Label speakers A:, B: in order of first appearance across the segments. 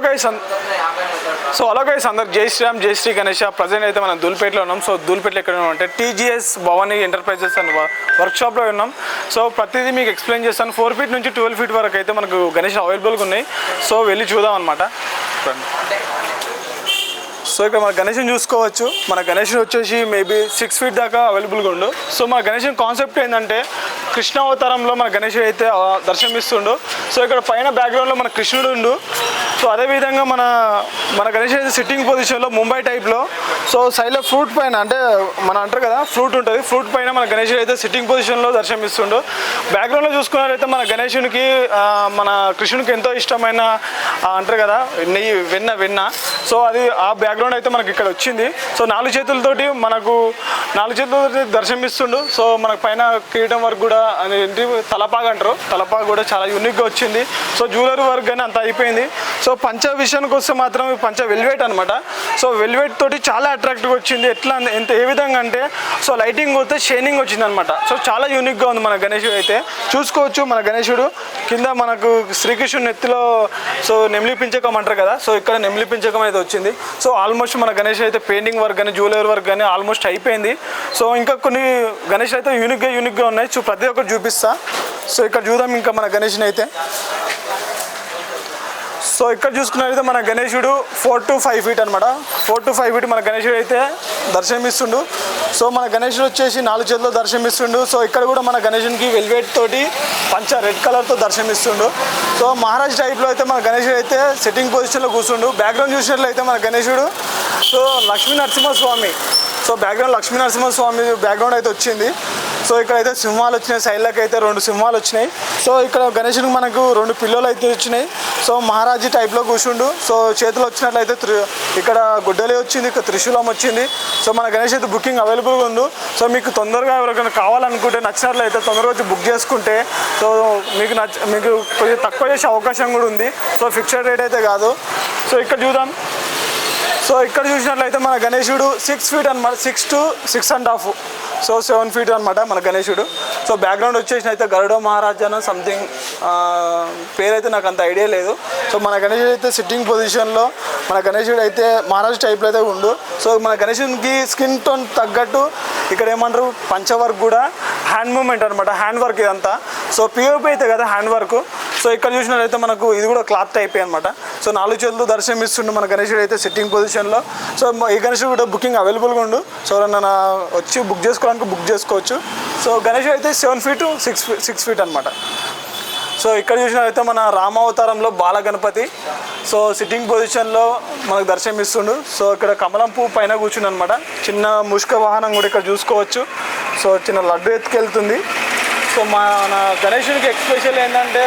A: Hello guys అందరు జై శ్రీరామ్ జై శ్రీ గణేష్. ప్రజెంట్ అయితే మనం దూల్పేటలో ఉన్నాం. సో దూల్పేటలో ఎక్కడ ఉన్నాం అంటే టీజీఎస్ భవానీ ఎంటర్ప్రైజెస్ అనే వర్క్షాప్లో ఉన్నాం. సో ప్రతిదీ మీకు ఎక్స్ప్లెయిన్ చేస్తాను. 4 ఫీట్ నుంచి 12 ఫీట్ వరకు అయితే మనకు గణేష్ అవైలబుల్గా ఉన్నాయి. సో వెళ్ళి చూద్దాం అనమాట. సో ఇక్కడ మన గణేష్ని చూసుకోవచ్చు. మన గణేష్ని వచ్చేసి మేబీ 6 ఫీట్ దాకా అవైలబుల్గా ఉండు. సో మన గణేష్ని కాన్సెప్ట్ ఏంటంటే కృష్ణ అవతారంలో మన గణేష్ అయితే దర్శనమిస్తుండు. సో ఇక్కడ పైన బ్యాక్గ్రౌండ్లో మన కృష్ణుడు ఉండు. సో అదేవిధంగా మన గణేష్ అయితే సిట్టింగ్ పొజిషన్లో ముంబై టైప్లో. సో సైడ్లో ఫ్రూట్ పైన అంటే మన అంటారు కదా ఫ్రూట్ ఉంటుంది, ఫ్రూట్ పైన మన గణేష్ అయితే సిట్టింగ్ పొజిషన్లో దర్శనమిస్తుండు. బ్యాక్గ్రౌండ్లో చూసుకున్నట్లయితే మన గణేషునికి మన కృష్ణునికి ఎంతో ఇష్టమైన అంటారు కదా నెయ్యి వెన్న. సో అది ఆ బ్యాక్గ్రౌండ్ అయితే మనకి ఇక్కడ వచ్చింది. సో 4 చేతులతోటి దర్శనమిస్తుండు. సో మనకు పైన కిరీటం వర్క్ కూడా ఏంటి తలపాగా అంటారు, తలపాగా కూడా చాలా యూనిక్గా వచ్చింది. సో జ్యువెలరీ వర్క్ కానీ అంత అయిపోయింది. సో పంచ విషయానికి వస్తే మాత్రం పంచ వెల్వెట్ అనమాట. సో వెల్వెట్ తోటి చాలా అట్రాక్టివ్గా వచ్చింది. ఏ విధంగా అంటే సో లైటింగ్ వస్తే షైనింగ్ వచ్చింది అనమాట. సో చాలా యూనిక్గా ఉంది మన గణేశుడు అయితే చూసుకోవచ్చు. మన గణేశుడు కింద మనకు శ్రీకృష్ణుడు నెత్తిలో సో నెమిలి పించకం అంటారు కదా. సో ఇక్కడ నెమిలి పించకం అయితే వచ్చింది. సో ఆల్మోస్ట్ మన గణేష్ అయితే పెయింటింగ్ వర్క్ కానీ జ్యువెలరీ వర్క్ కానీ ఆల్మోస్ట్ అయిపోయింది. సో ఇంకా కొన్ని గణేష్ అయితే యూనిక్గా ఉన్నాయి. సో ప్రతి ఒక్కటి చూపిస్తా. సో ఇక్కడ చూద్దాం ఇంకా మన గణేష్ని అయితే. సో ఇక్కడ చూసుకున్నట్లయితే మన గణేశుడు 4 to 5 ఫీట్ అనమాట. 4 to 5 ఫీట్ మన గణేశుడు అయితే దర్శనమిస్తుండు. సో మన గణేశుడు వచ్చేసి 4 చేతుల్లో దర్శనమిస్తుండు. సో ఇక్కడ కూడా మన గణేశునికి వెల్వెట్ తోటి పంచ రెడ్ కలర్తో దర్శనమిస్తుండు. సో మహారాజ్ టైప్లో అయితే మన గణేశుడు అయితే సెట్టింగ్ పొజిషన్లో కూర్చుండు. బ్యాక్గ్రౌండ్ చూసినట్లయితే మన గణేశుడు so Lakshmi Narasimhaswamy. So background Lakshmi Narasimhaswamy background అయితే వచ్చింది. సో ఇక్కడైతే సింహాలు వచ్చినాయి, సైడ్లకు అయితే 2 సింహాలు వచ్చినాయి. సో ఇక్కడ గణేశుడికి మనకు 2 పిల్లలు అయితే వచ్చినాయి. సో మహారాజీ టైప్లో కూర్చుండు. సో చేతులు వచ్చినట్లయితే ఇక్కడ గుడ్డలి వచ్చింది, ఇక్కడ త్రిశూలం వచ్చింది. సో మన గణేష్ అయితే బుకింగ్ అవైలబుల్గా ఉంది. సో మీకు తొందరగా ఎవరికైనా కావాలనుకుంటే నచ్చినట్లయితే తొందరగా వచ్చి బుక్ చేసుకుంటే సో మీకు కొంచెం తక్కువ చేసే అవకాశం కూడా ఉంది. సో ఫిక్స్డ్ రేట్ అయితే కాదు. సో ఇక్కడ చూద్దాం. సో ఇక్కడ చూసినట్లయితే మన గణేశుడు 6 ఫీట్ అనమాట, 6 to 6.5. సో 7 ఫీట్ అనమాట మన గణేశుడు. సో బ్యాక్గ్రౌండ్ వచ్చేసి అయితే గరుడ మహారాజాన సంథింగ్ పేరైతే నాకు అంత ఐడియా లేదు. సో మన గణేశుడు అయితే సిట్టింగ్ పొజిషన్లో మన గణేశుడు అయితే మహారాజ్ టైప్లో అయితే ఉండు. సో మన గణేశునికి స్కిన్ టోన్ తగ్గట్టు ఇక్కడ ఏమంటారు పంచ వర్క్ కూడా హ్యాండ్ మూమెంట్ అనమాట, హ్యాండ్ వర్క్ ఇదంతా. సో పిఓపి అయితే కదా హ్యాండ్ వర్క్. సో ఇక్కడ చూసినట్లయితే మనకు ఇది కూడా క్లాత్ టైప్ అనమాట. సో 4 చేతులు దర్శనమిస్తుండు మన గణేశుడు అయితే సిట్టింగ్ పొజిషన్లో. సో ఈ గణేశుడు కూడా బుకింగ్ అవైలబుల్గా ఉండు. సో ఎవరన్నా వచ్చి బుక్ చేసుకోవచ్చు. సో గణేశుడు అయితే 7 ఫీట్ 6 ఫీట్ అనమాట. సో ఇక్కడ చూసినట్లయితే మన రామావతారంలో బాలగణపతి. సో సిట్టింగ్ పొజిషన్లో మనకు దర్శనమిస్తుండు. సో ఇక్కడ కమలం పువ్వు పైన కూర్చుండు అనమాట. చిన్న ముష్క వాహనం కూడా ఇక్కడ చూసుకోవచ్చు. సో చిన్న లడ్డు ఎత్తుకెళ్తుంది. సో మన గణేశునికి ఎక్స్పెషల్ ఏంటంటే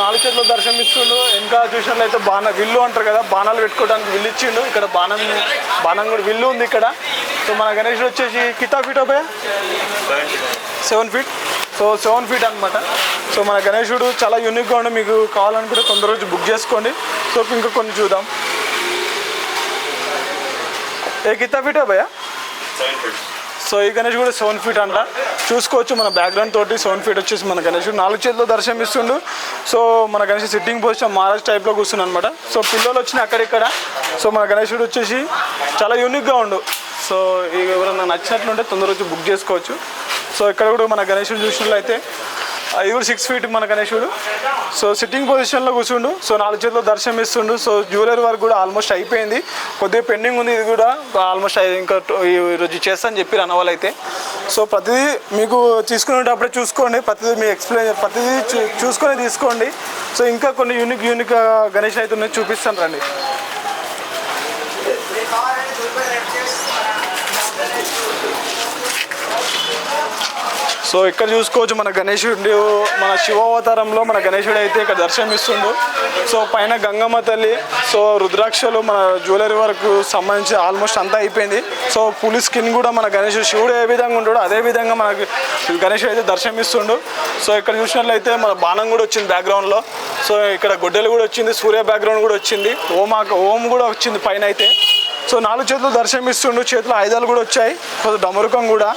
A: 4 చేతుల్లో దర్శనమిస్తుండు. ఇంకా చూసినట్లయితే విల్లు అంటారు కదా, బాణాలు పెట్టుకోవడానికి విల్లు ఇచ్చిండు. ఇక్కడ బాణం కూడా విల్లు ఉంది ఇక్కడ. సో మన గణేశుడు వచ్చేసి కితా ఫీట్ ఓపే 7 ఫీట్. సో 7 ఫీట్ అనమాట. సో మన గణేశుడు చాలా యూనిక్గా ఉండి మీకు కావాలనుకుంటే తొందరగా వచ్చి బుక్ చేసుకోండి. సో ఇంకా కొన్ని చూద్దాం. కితా ఫీట్ ఓపయా 7 ఫీట్. సో ఈ గణేష్ కూడా 7 ఫీట్ అంట చూసుకోవచ్చు. మన బ్యాక్గ్రౌండ్ తోటి 7 ఫీట్ వచ్చేసి మన గణేషుడు 4 చేతుల్లో దర్శనమిస్తుండు. సో మన గణేష్ సిట్టింగ్ పొజిషన్ మహారాజ్ టైప్లో కూర్చుండు అనమాట. సో పిల్లలు వచ్చినాయి అక్కడిక్కడ. సో మన గణేషుడు వచ్చేసి చాలా యూనిక్గా ఉండు. సో ఎవరైనా నచ్చినట్లుంటే తొందరగా వచ్చి బుక్ చేసుకోవచ్చు. సో ఇక్కడ కూడా మన గణేషుడు చూసినట్లయితే ఇది కూడా 6 ఫీట్ మన గణేశుడు. సో సిట్టింగ్ పొజిషన్లో కూర్చుండు. సో 4 చేతుల్లో దర్శనమిస్తుండు. సో జ్యువెలరీ వర్క్ కూడా ఆల్మోస్ట్ అయిపోయింది, కొద్దిగా పెండింగ్ ఉంది. ఇది కూడా ఆల్మోస్ట్ ఇంకా ఈరోజు చేస్తాను చెప్పి అన్నవాళ్ళు అయితే. సో ప్రతిదీ మీకు తీసుకునేటప్పుడే చూసుకోండి, ప్రతిదీ చూసుకొని తీసుకోండి. సో ఇంకా కొన్ని యూనిక్ గణేష్ అయితే ఉన్నాయి, చూపిస్తాను రండి. సో ఇక్కడ చూసుకోవచ్చు మన గణేశుడు మన శివావతారంలో మన గణేశుడు అయితే ఇక్కడ దర్శనమిస్తుండు. సో పైన గంగమ్మ తల్లి, సో రుద్రాక్షలు, మన జ్యువెలరీ వరకు సంబంధించి ఆల్మోస్ట్ అంతా అయిపోయింది. సో పులి స్కిన్ కూడా మన గణేశుడు శివుడు ఏ విధంగా ఉంటాడో అదే విధంగా మనకి గణేశుడు అయితే దర్శనమిస్తుండు. సో ఇక్కడ చూసినట్లయితే మన బాణం కూడా వచ్చింది బ్యాక్గ్రౌండ్లో. సో ఇక్కడ గొడ్డలు కూడా వచ్చింది, సూర్య బ్యాక్గ్రౌండ్ కూడా వచ్చింది, ఓం కూడా వచ్చింది పైన అయితే. సో 4 చేతులు దర్శనం ఇస్తుండు, చేతులు ఆయుధాలు కూడా వచ్చాయి, డమరుకం కూడా.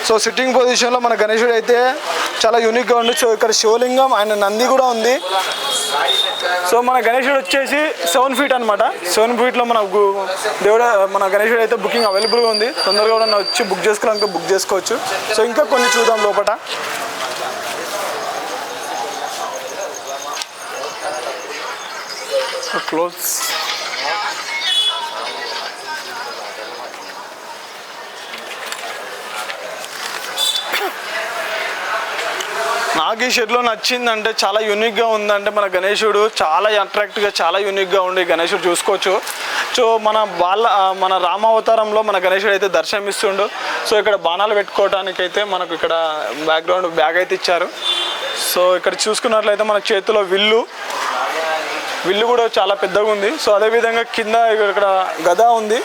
A: సో సిట్టింగ్ పొజిషన్లో మన గణేశుడు అయితే చాలా యూనిక్గా ఉంది. సో ఇక్కడ శివలింగం ఆయన నంది కూడా ఉంది. సో మన గణేశుడు వచ్చేసి 7 feet అనమాట. 7 feetలో మన గణేశుడు అయితే బుకింగ్ అవైలబుల్గా ఉంది. తొందరగా కూడా వచ్చి బుక్ చేసుకోవాలంటే బుక్ చేసుకోవచ్చు. సో ఇంకా కొన్ని చూద్దాం లోపల. క్లోజ్. నాకు ఈ షెడ్లో నచ్చిందంటే చాలా యూనిక్గా ఉందంటే మన గణేశుడు చాలా అట్రాక్టివ్గా చాలా యూనిక్గా ఉండి గణేశుడు చూసుకోవచ్చు. సో మన రామావతారంలో మన గణేశుడు అయితే దర్శనమిస్తుండు. సో ఇక్కడ బాణాలు పెట్టుకోవడానికైతే మనకు ఇక్కడ బ్యాక్గ్రౌండ్ బ్యాగ్ అయితే ఇచ్చారు. సో ఇక్కడ చూసుకున్నట్లయితే మన చేతిలో విల్లు కూడా చాలా పెద్దగా ఉంది. సో అదేవిధంగా కింద ఇక్కడ గద ఉంది.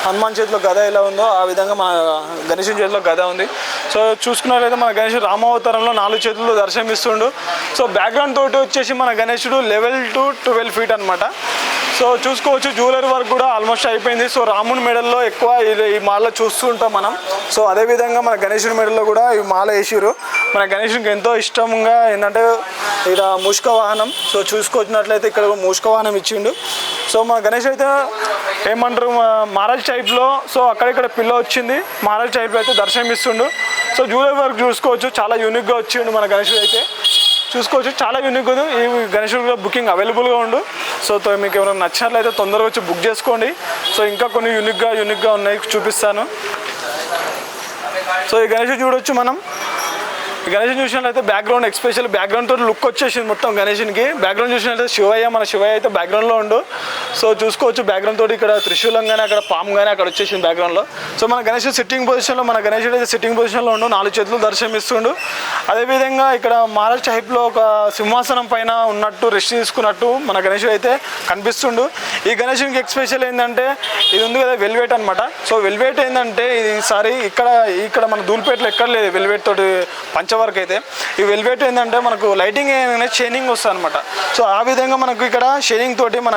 A: హనుమాన్ చేతిలో గద ఎలా ఉందో ఆ విధంగా మన గణేశుని చేతిలో గద ఉంది. సో చూసుకున్నట్లయితే మన గణేశుడు రామావతారంలో 4 చేతుల్లో దర్శనమిస్తుండు. సో బ్యాక్గ్రౌండ్ తోటి వచ్చేసి మన గణేశుడు 11 to 12 feet అనమాట. సో చూసుకోవచ్చు జ్యువెలరీ వర్క్ కూడా ఆల్మోస్ట్ అయిపోయింది. సో రాముని మెడల్లో ఎక్కువ ఈ మాల చూస్తూ ఉంటాం మనం. సో అదేవిధంగా మన గణేశుడి మెడల్లో కూడా ఈ మాల వేసిరు. మన గణేశుడికి ఎంతో ఇష్టంగా ఏంటంటే ఇక్కడ మూషిక వాహనం. సో చూసుకొచ్చినట్లయితే ఇక్కడ మూషిక వాహనం ఇచ్చిండు. సో మన గణేష్ అయితే ఏమంటారు మహారాజ్ టైప్లో. సో అక్కడిక్కడ పిల్ల వచ్చింది మహారాజ్ టైప్లో అయితే దర్శనం ఇస్తుండు. సో జ్యువెలరీ వర్క్ చూసుకోవచ్చు చాలా యూనిక్గా వచ్చిండు మన గణేశుడు అయితే చూసుకోవచ్చు చాలా యూనిక్ ఉంది. ఈ గణేశుడు బుకింగ్ అవైలబుల్గా ఉండు. సో మీకు ఎవరైనా నచ్చినట్లయితే తొందరగా వచ్చి బుక్ చేసుకోండి. సో ఇంకా కొన్ని యూనిక్గా ఉన్నాయి చూపిస్తాను. సో ఈ గణేశుడు చూడొచ్చు మనం. ఈ గణేశుని చూసినట్లయితే బ్యాక్గ్రౌండ్ ఎక్స్పెషల్ బ్యాక్గ్రౌండ్ తోటి లుక్ వచ్చేసింది మొత్తం గణేశునికి. బ్యాక్గ్రౌండ్ చూసినట్లయితే మన శివయ్య అయితే బ్యాక్గ్రౌండ్లో ఉండు. సో చూసుకోవచ్చు బ్యాక్గ్రౌండ్ తోటి ఇక్కడ త్రిశూలం కానీ అక్కడ పాము కానీ అక్కడ వచ్చేసింది బ్యాక్గ్రౌండ్లో. సో మన గణేశుడు సిట్టింగ్ పొజిషన్లో మన గణేశుడు అయితే సిట్టింగ్ పొజిషన్లో ఉండు 4 చేతులు దర్శనమిస్తుండు. అదేవిధంగా ఇక్కడ మహారాజ్ టైప్లో ఒక సింహాసనం పైన ఉన్నట్టు రెస్ట్ తీసుకున్నట్టు మన గణేశుడు అయితే కనిపిస్తుండు. ఈ గణేశునికి ఎక్స్పెషల్ ఏంటంటే ఇది ఉంది కదా వెల్వేట్ అనమాట. సో వెల్వేట్ ఏంటంటే ఈసారి ఇక్కడ మన ధూల్పేటలో ఎక్కడ లేదు వెల్వేట్ తోటి పంచవర్క్ అయితే. ఈ వెల్వేట్ ఏంటంటే మనకు లైటింగ్ షైనింగ్ వస్తుంది అనమాట. సో ఆ విధంగా మనకు ఇక్కడ షైనింగ్ తోటి మన